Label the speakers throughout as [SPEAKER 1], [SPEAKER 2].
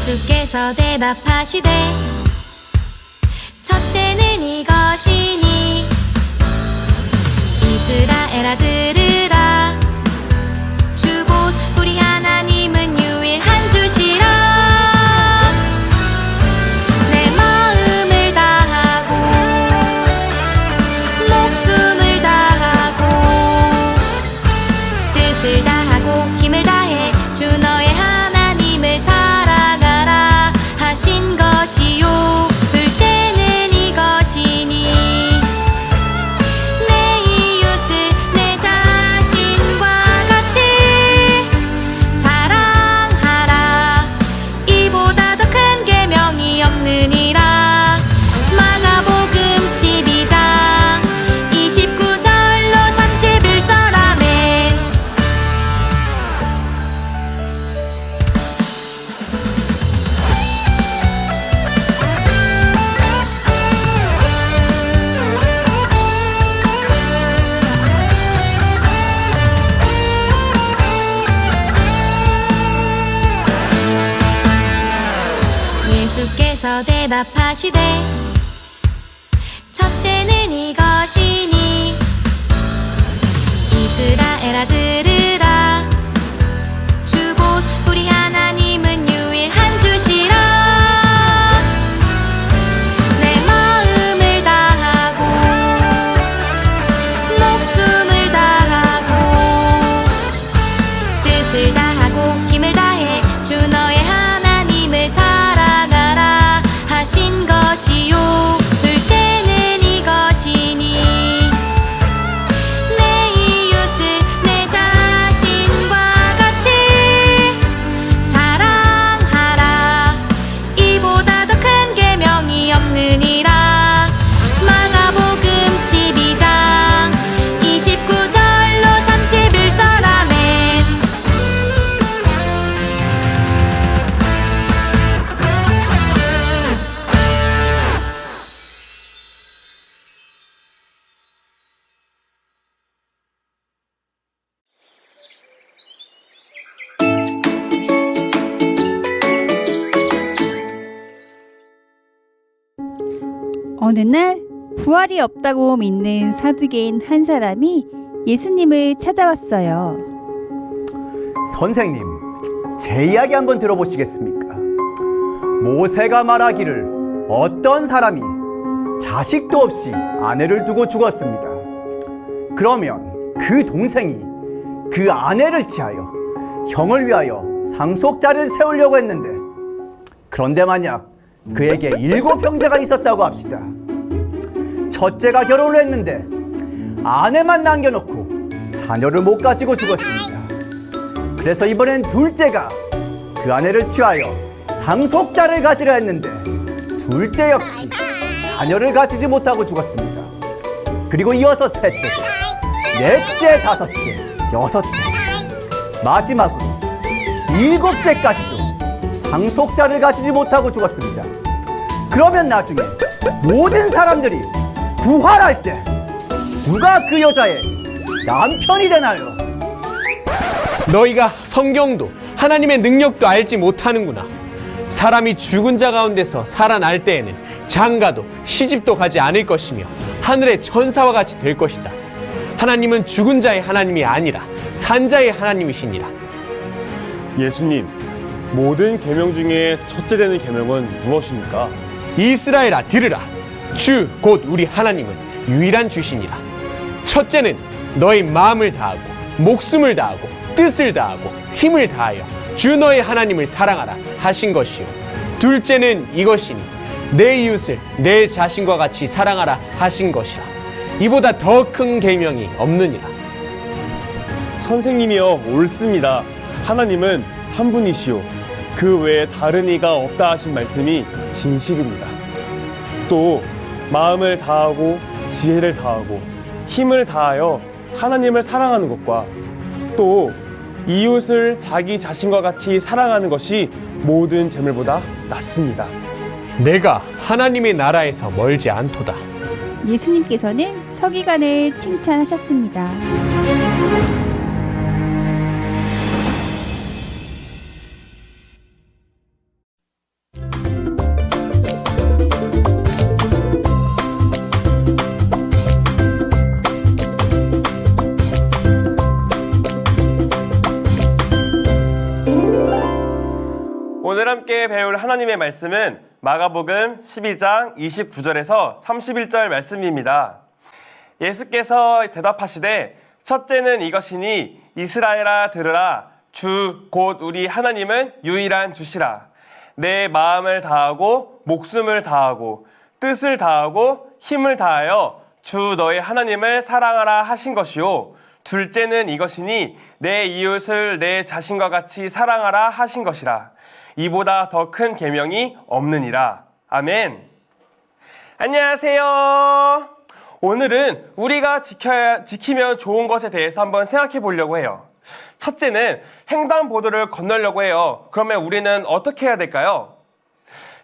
[SPEAKER 1] 예수께서 대답하시되 첫째는 이것이니 이스라엘아 들으라 주 곧 우리 하나님은 유일한 주시라 내 마음을 다하고 목숨을 다하고 뜻을 다하고 힘을 다해 주 너의 하나님을 사랑하라 하신 것이요 둘째는 이것이니 내 이웃을 내 자신과 같이 사랑하라 이보다 더 큰 계명이 없느니라 마가복음 12장 29절로 31절 아멘. 예수께서 대답하시되 첫째는 이것이니 이스라엘아 들으라 주 곧 우리 하나님은 유일한 주시라 내 마음을 다하고 목숨을 다하고 뜻을 다하고 힘을 다해 주 너의 하나님을 사랑하라 하신 것이요 둘째는 이것이니 내 이웃을 내 자신과 같이 사랑하라 이보다 더 큰 계명이 없느니라 마가복음 12장 29절로 31절 아멘.
[SPEAKER 2] 어느 날 부활이 없다고 믿는 사두개인 한 사람이 예수님을 찾아왔어요.
[SPEAKER 3] 선생님, 제 이야기 한번 들어보시겠습니까? 모세가 말하기를 어떤 사람이 자식도 없이 아내를 두고 죽었습니다. 그러면 그 동생이 그 아내를 취하여 형을 위하여 상속자를 세우려고 했는데, 그런데 만약 그에게 7 형제가 있었다고 합시다. 첫째가 결혼을 했는데 아내만 남겨놓고 자녀를 못 가지고 죽었습니다. 그래서 이번엔 둘째가 그 아내를 취하여 상속자를 가지려 했는데 둘째 역시 자녀를 가지지 못하고 죽었습니다. 그리고 이어서 셋째, 넷째, 다섯째, 여섯째, 마지막으로 7째까지도 상속자를 가지지 못하고 죽었습니다. 그러면 나중에 모든 사람들이 부활할 때 누가 그 여자의 남편이 되나요?
[SPEAKER 4] 너희가 성경도 하나님의 능력도 알지 못하는구나. 사람이 죽은 자 가운데서 살아날 때에는 장가도 시집도 가지 않을 것이며 하늘의 천사와 같이 될 것이다. 하나님은 죽은 자의 하나님이 아니라 산 자의 하나님이시니라.
[SPEAKER 5] 예수님, 모든 계명 중에 첫째 되는 계명은 무엇입니까?
[SPEAKER 4] 이스라엘아 들으라. 주 곧 우리 하나님은 유일한 주시니라. 첫째는 너의 마음을 다하고 목숨을 다하고 뜻을 다하고 힘을 다하여 주 너의 하나님을 사랑하라 하신 것이요 둘째는 이것이니 내 이웃을 내 자신과 같이 사랑하라 하신 것이라. 이보다 더 큰 계명이 없느니라.
[SPEAKER 5] 선생님이여, 옳습니다. 하나님은 한 분이시오. 그 외에 다른 이가 없다 하신 말씀이 진실입니다. 또 마음을 다하고 지혜를 다하고 힘을 다하여 하나님을 사랑하는 것과 또 이웃을 자기 자신과 같이 사랑하는 것이 모든 재물보다 낫습니다.
[SPEAKER 4] 내가 하나님의 나라에서 멀지 않도다.
[SPEAKER 2] 예수님께서는 서기관을 칭찬하셨습니다.
[SPEAKER 5] 오늘 함께 배울 하나님의 말씀은 마가복음 12장 29절에서 31절 말씀입니다. 예수께서 대답하시되 첫째는 이것이니 이스라엘아 들으라 주 곧 우리 하나님은 유일한 주시라. 내 마음을 다하고 목숨을 다하고 뜻을 다하고 힘을 다하여 주 너의 하나님을 사랑하라 하신 것이요. 둘째는 이것이니 내 이웃을 내 자신과 같이 사랑하라 하신 것이라. 이보다 더 큰 계명이 없느니라. 아멘. 안녕하세요. 오늘은 우리가 지키면 좋은 것에 대해서 한번 생각해 보려고 해요. 첫째는 횡단보도를 건너려고 해요. 그러면 우리는 어떻게 해야 될까요?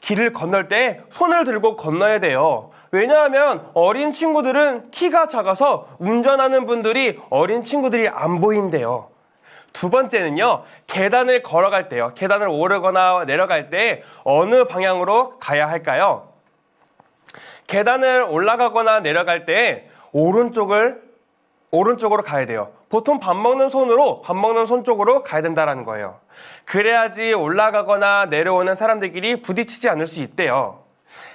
[SPEAKER 5] 길을 건널 때 손을 들고 건너야 돼요. 왜냐하면 어린 친구들은 키가 작아서 운전하는 분들이 어린 친구들이 안 보인대요. 두 번째는요, 계단을 걸어갈 때요. 계단을 오르거나 내려갈 때 어느 방향으로 가야 할까요? 계단을 올라가거나 내려갈 때 오른쪽으로 가야 돼요. 보통 밥 먹는 손 쪽으로 가야 된다는 거예요. 그래야지 올라가거나 내려오는 사람들끼리 부딪히지 않을 수 있대요.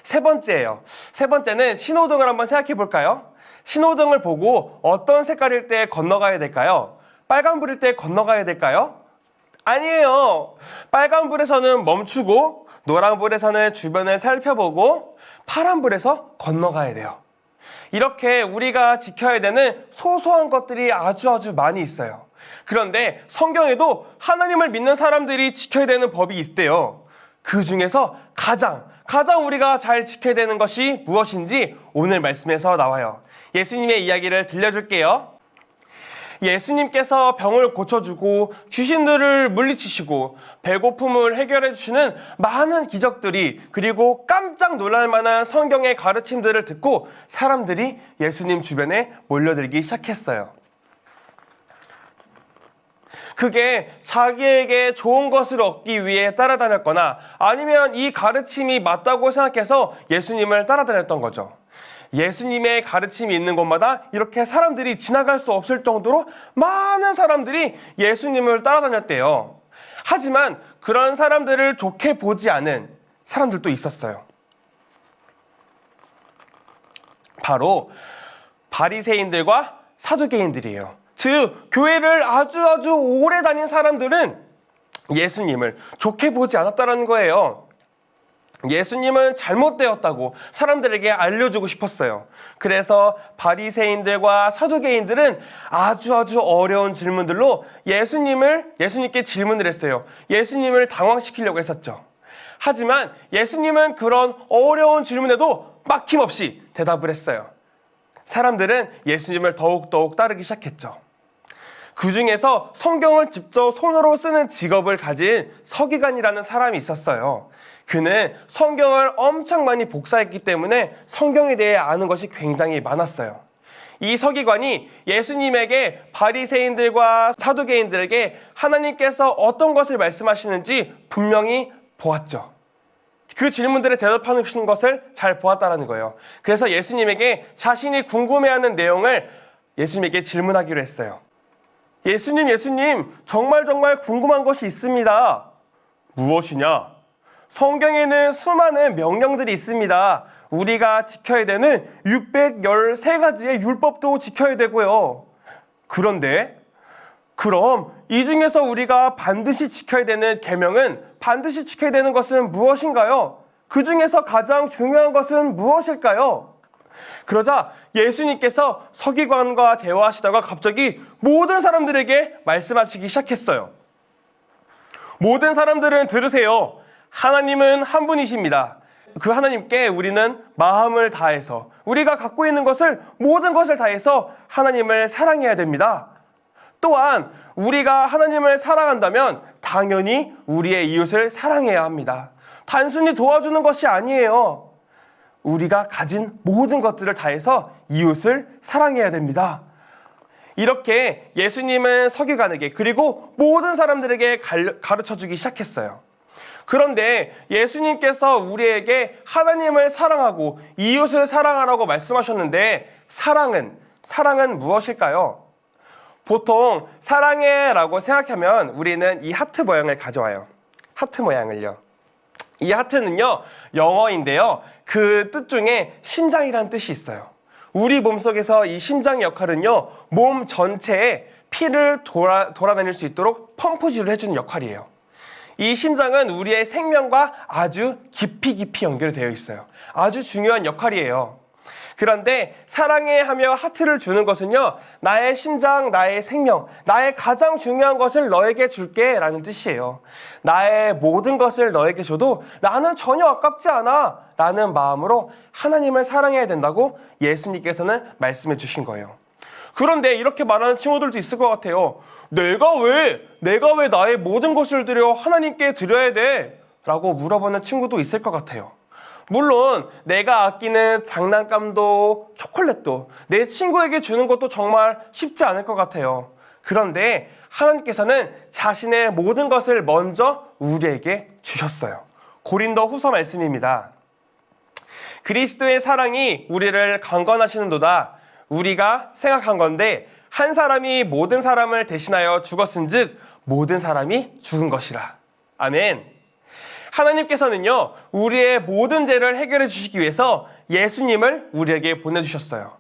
[SPEAKER 5] 세 번째는 신호등을 한번 생각해 볼까요? 신호등을 보고 어떤 색깔일 때 건너가야 될까요? 빨간불일 때 건너가야 될까요? 아니에요. 빨간불에서는 멈추고 노란불에서는 주변을 살펴보고 파란불에서 건너가야 돼요. 이렇게 우리가 지켜야 되는 소소한 것들이 아주 많이 있어요. 그런데 성경에도 하나님을 믿는 사람들이 지켜야 되는 법이 있대요. 그 중에서 가장 우리가 잘 지켜야 되는 것이 무엇인지 오늘 말씀에서 나와요. 예수님의 이야기를 들려줄게요. 예수님께서 병을 고쳐주고 귀신들을 물리치시고 배고픔을 해결해 주시는 많은 기적들이, 그리고 깜짝 놀랄 만한 성경의 가르침들을 듣고 사람들이 예수님 주변에 몰려들기 시작했어요. 그게 자기에게 좋은 것을 얻기 위해 따라다녔거나 아니면 이 가르침이 맞다고 생각해서 예수님을 따라다녔던 거죠. 예수님의 가르침이 있는 곳마다 이렇게 사람들이 지나갈 수 없을 정도로 많은 사람들이 예수님을 따라다녔대요. 하지만 그런 사람들을 좋게 보지 않은 사람들도 있었어요. 바로 바리새인들과 사두개인들이에요. 즉 교회를 아주 오래 다닌 사람들은 예수님을 좋게 보지 않았다는 거예요. 예수님은 잘못되었다고 사람들에게 알려주고 싶었어요. 그래서 바리새인들과 사두개인들은 아주 어려운 질문들로 예수님께 질문을 했어요. 예수님을 당황시키려고 했었죠. 하지만 예수님은 그런 어려운 질문에도 막힘없이 대답을 했어요. 사람들은 예수님을 더욱 따르기 시작했죠. 그 중에서 성경을 직접 손으로 쓰는 직업을 가진 서기관이라는 사람이 있었어요. 그는 성경을 엄청 많이 복사했기 때문에 성경에 대해 아는 것이 굉장히 많았어요. 이 서기관이 예수님에게 바리새인들과 사두개인들에게 하나님께서 어떤 것을 말씀하시는지 분명히 보았죠. 그 질문들에 대답하는 것을 잘 보았다는 거예요. 그래서 예수님에게 자신이 궁금해하는 내용을 예수님에게 질문하기로 했어요. 예수님, 정말 궁금한 것이 있습니다. 무엇이냐? 성경에는 수많은 명령들이 있습니다. 우리가 지켜야 되는 613가지의 율법도 지켜야 되고요. 그런데 그럼 이 중에서 우리가 반드시 지켜야 되는 계명은, 반드시 지켜야 되는 것은 무엇인가요? 그 중에서 가장 중요한 것은 무엇일까요? 그러자 예수님께서 서기관과 대화하시다가 갑자기 모든 사람들에게 말씀하시기 시작했어요. 모든 사람들은 들으세요. 하나님은 한 분이십니다. 그 하나님께 우리는 마음을 다해서, 우리가 갖고 있는 모든 것을 다해서 하나님을 사랑해야 됩니다. 또한 우리가 하나님을 사랑한다면 당연히 우리의 이웃을 사랑해야 합니다. 단순히 도와주는 것이 아니에요. 우리가 가진 모든 것들을 다해서 이웃을 사랑해야 됩니다. 이렇게 예수님은 서기관에게, 그리고 모든 사람들에게 가르쳐주기 시작했어요. 그런데 예수님께서 우리에게 하나님을 사랑하고 이웃을 사랑하라고 말씀하셨는데 사랑은 무엇일까요? 보통 사랑해라고 생각하면 우리는 이 하트 모양을 가져와요.
[SPEAKER 6] 하트 모양을요. 이 하트는요, 영어인데요. 그 뜻 중에 심장이라는 뜻이 있어요. 우리 몸속에서 이 심장의 역할은요, 몸 전체에 피를 돌아다닐 수 있도록 펌프질을 해주는 역할이에요. 이 심장은 우리의 생명과 아주 깊이 연결되어 있어요. 아주 중요한 역할이에요. 그런데 사랑해 하며 하트를 주는 것은요, 나의 심장, 나의 생명, 나의 가장 중요한 것을 너에게 줄게 라는 뜻이에요. 나의 모든 것을 너에게 줘도 나는 전혀 아깝지 않아 라는 마음으로 하나님을 사랑해야 된다고 예수님께서는 말씀해 주신 거예요. 그런데 이렇게 말하는 친구들도 있을 것 같아요. 내가 왜 나의 모든 것을 드려 하나님께 드려야 돼? 라고 물어보는 친구도 있을 것 같아요. 물론 내가 아끼는 장난감도 초콜릿도 내 친구에게 주는 것도 정말 쉽지 않을 것 같아요. 그런데 하나님께서는 자신의 모든 것을 먼저 우리에게 주셨어요. 고린도 후서 말씀입니다. 그리스도의 사랑이 우리를 강건하시는도다. 우리가 생각한 건데 한 사람이 모든 사람을 대신하여 죽었은즉 모든 사람이 죽은 것이라. 아멘. 하나님께서는요, 우리의 모든 죄를 해결해 주시기 위해서 예수님을 우리에게 보내주셨어요.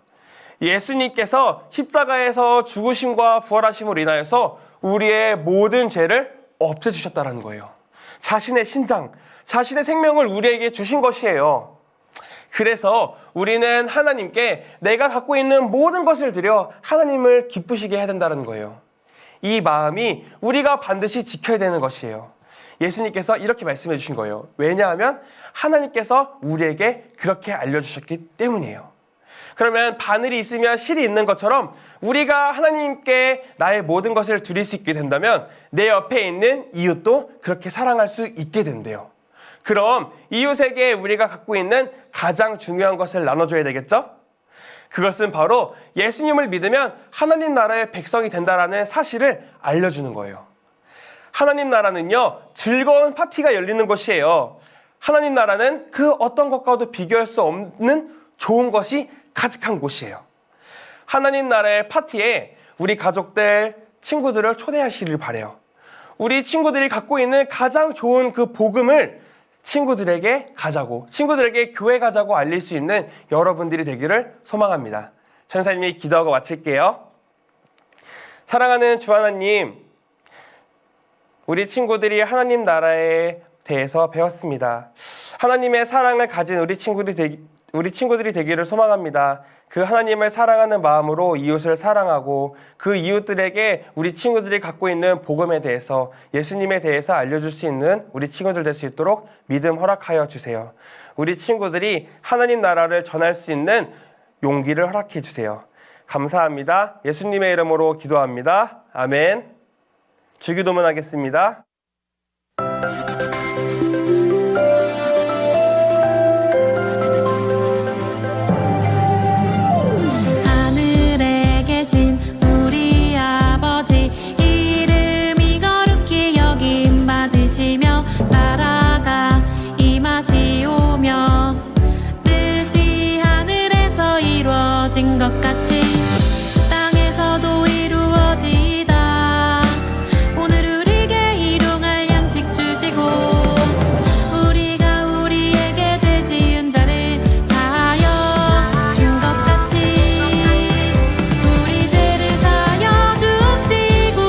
[SPEAKER 6] 예수님께서 십자가에서 죽으심과 부활하심으로 인하여서 우리의 모든 죄를 없애주셨다는 거예요. 자신의 심장, 자신의 생명을 우리에게 주신 것이에요. 그래서 우리는 하나님께 내가 갖고 있는 모든 것을 드려 하나님을 기쁘시게 해야 된다는 거예요. 이 마음이 우리가 반드시 지켜야 되는 것이에요. 예수님께서 이렇게 말씀해 주신 거예요. 왜냐하면 하나님께서 우리에게 그렇게 알려주셨기 때문이에요. 그러면 바늘이 있으면 실이 있는 것처럼 우리가 하나님께 나의 모든 것을 드릴 수 있게 된다면 내 옆에 있는 이웃도 그렇게 사랑할 수 있게 된대요. 그럼 이웃에게 우리가 갖고 있는 가장 중요한 것을 나눠줘야 되겠죠? 그것은 바로 예수님을 믿으면 하나님 나라의 백성이 된다라는 사실을 알려주는 거예요. 하나님 나라는요, 즐거운 파티가 열리는 곳이에요. 하나님 나라는 그 어떤 것과도 비교할 수 없는 좋은 것이 가득한 곳이에요. 하나님 나라의 파티에 우리 가족들, 친구들을 초대하시길 바라요. 우리 친구들이 갖고 있는 가장 좋은 그 복음을 친구들에게 가자고, 친구들에게 교회 가자고 알릴 수 있는 여러분들이 되기를 소망합니다. 전사님이 기도하고 마칠게요. 사랑하는 주 하나님, 우리 친구들이 하나님 나라에 대해서 배웠습니다. 하나님의 사랑을 가진 우리 친구들이 되기를 소망합니다. 그 하나님을 사랑하는 마음으로 이웃을 사랑하고 그 이웃들에게 우리 친구들이 갖고 있는 복음에 대해서, 예수님에 대해서 알려줄 수 있는 우리 친구들 될 수 있도록 믿음 허락하여 주세요. 우리 친구들이 하나님 나라를 전할 수 있는 용기를 허락해 주세요. 감사합니다. 예수님의 이름으로 기도합니다. 아멘. 주기도문 하겠습니다.
[SPEAKER 1] 하늘에 계신 우리 아버지, 이름이 거룩히 여김 받으시며 나라가 임하시오며 뜻이 하늘에서 이루어진 것 같이 땅에서도 이루어지이다. 오늘 우리에게 일용할 양식 주시고 우리가 우리에게 죄 지은 자를 사하여 준 것 같이 우리 죄를 사하여 줍시고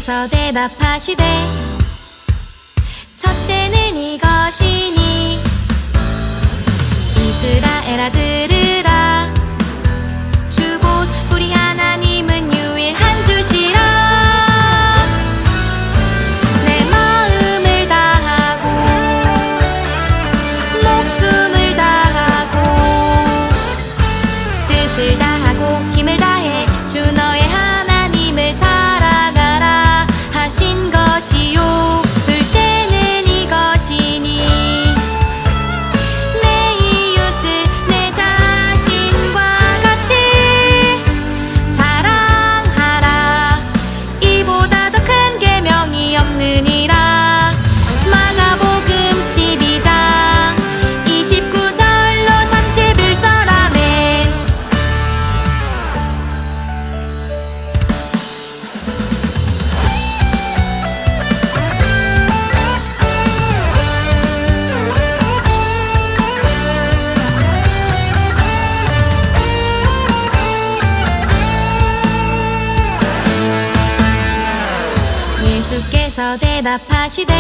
[SPEAKER 1] 예수께서 대답하시되 첫째는 이것이니 이스라엘아 들으라 주 곧 우리 하나님은 유일한 주시라 내 마음을 다하고 목숨을 다하고 뜻을 다하고 힘을 다해 주 너의 하나님을 사랑하라 하신 것이요 둘째는 이것이니 내 이웃을 내 자신과 같이 사랑하라 이보다 더 큰 계명이 없느니라 마가복음 12장 29절로 31절 아멘. 예수께서 대답하시되